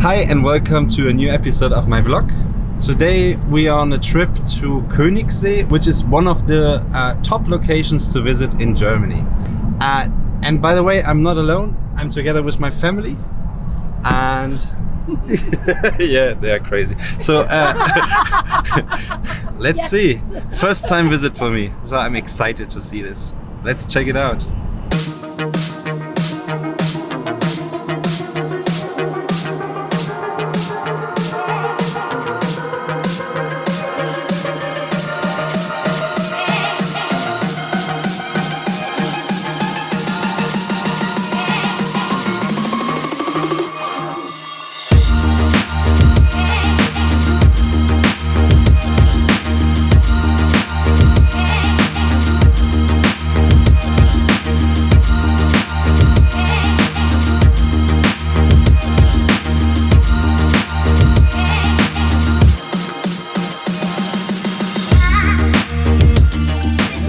Hi and welcome to a new episode of my vlog. Today we are on a trip to Königssee, which is one of the top locations to visit in Germany. And by the way, I'm not alone. I'm together with my family and yeah, they are crazy. So let's see. First time visit for me, so I'm excited to see this. Let's check it out.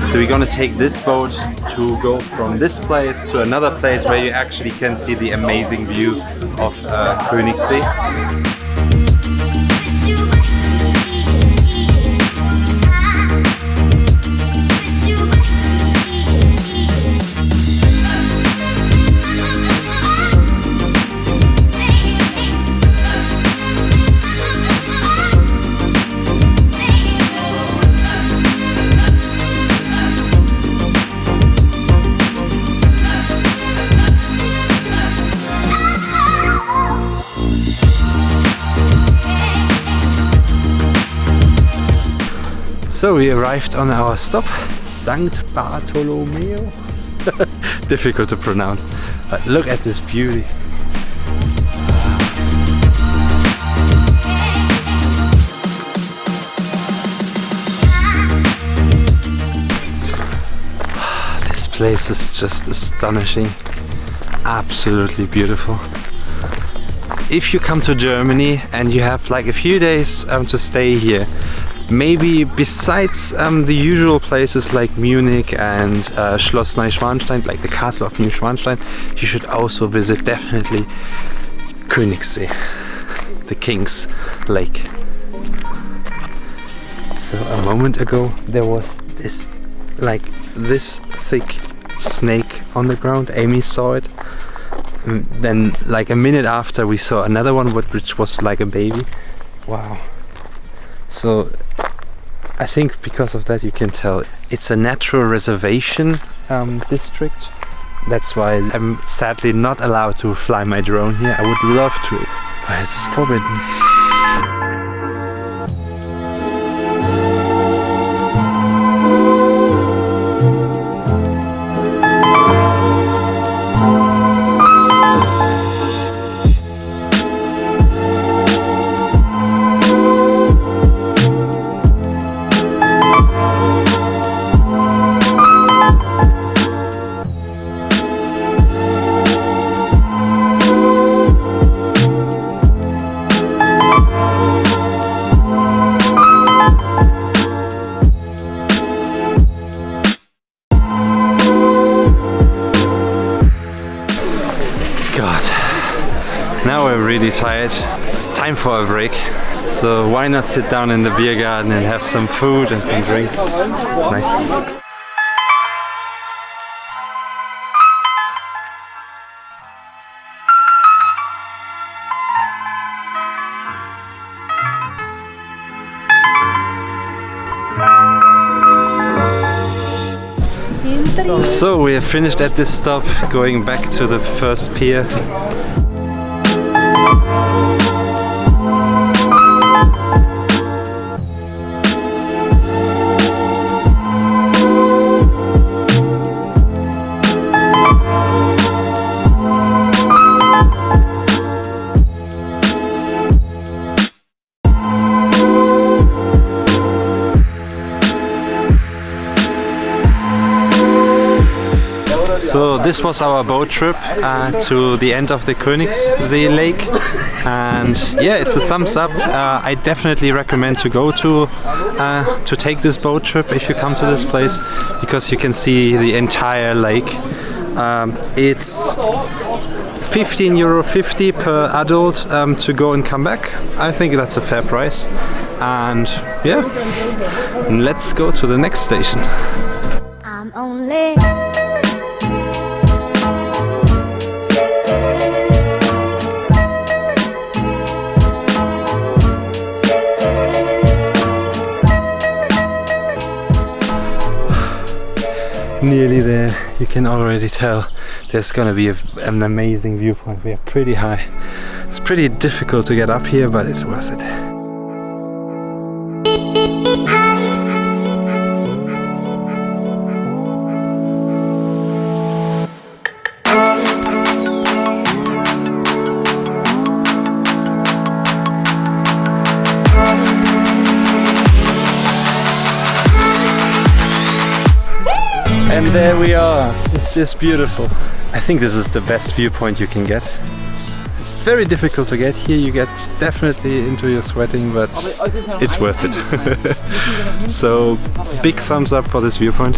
So we're gonna take this boat to go from this place to another place where you actually can see the amazing view of Königssee. So we arrived on our stop, St. Bartholomä. Difficult to pronounce, but look at this beauty. This place is just astonishing, absolutely beautiful. If you come to Germany and you have like a few days to stay here, maybe besides the usual places like Munich and Schloss Neuschwanstein, like the castle of Neuschwanstein, you should also visit definitely Königssee, the King's Lake. So a moment ago there was this thick snake on the ground. Amy saw it. And then like a minute after we saw another one which was like a baby. Wow. So I think because of that you can tell it's a natural reservation district. That's why I'm sadly not allowed to fly my drone here. I would love to, but it's forbidden. Now we're really tired. It's time for a break. So why not sit down in the beer garden and have some food and some drinks? Nice. So we have finished at this stop, going back to the first pier. So this was our boat trip to the end of the Königssee Lake, and yeah, it's a thumbs up. I definitely recommend to go to take this boat trip if you come to this place, because you can see the entire lake. It's €15.50 per adult to go and come back. I think that's a fair price. And yeah, let's go to the next station. I'm only nearly there. You can already tell there's gonna be an amazing viewpoint. We are pretty high. It's pretty difficult to get up here, but it's worth it. And there we are. It's just beautiful. I think this is the best viewpoint you can get. It's very difficult to get here. You get definitely into your sweating, but it's worth it. So big thumbs up for this viewpoint.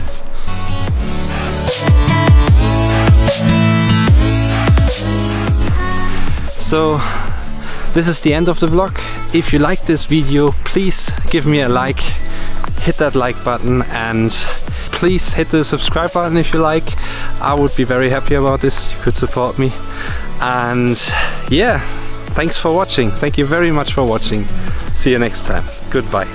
So this is the end of the vlog. If you like this video, please give me a like, hit that like button, and please hit the subscribe button if you like. I would be very happy about this. You could support me. And yeah, thanks for watching. Thank you very much for watching. See you next time. Goodbye.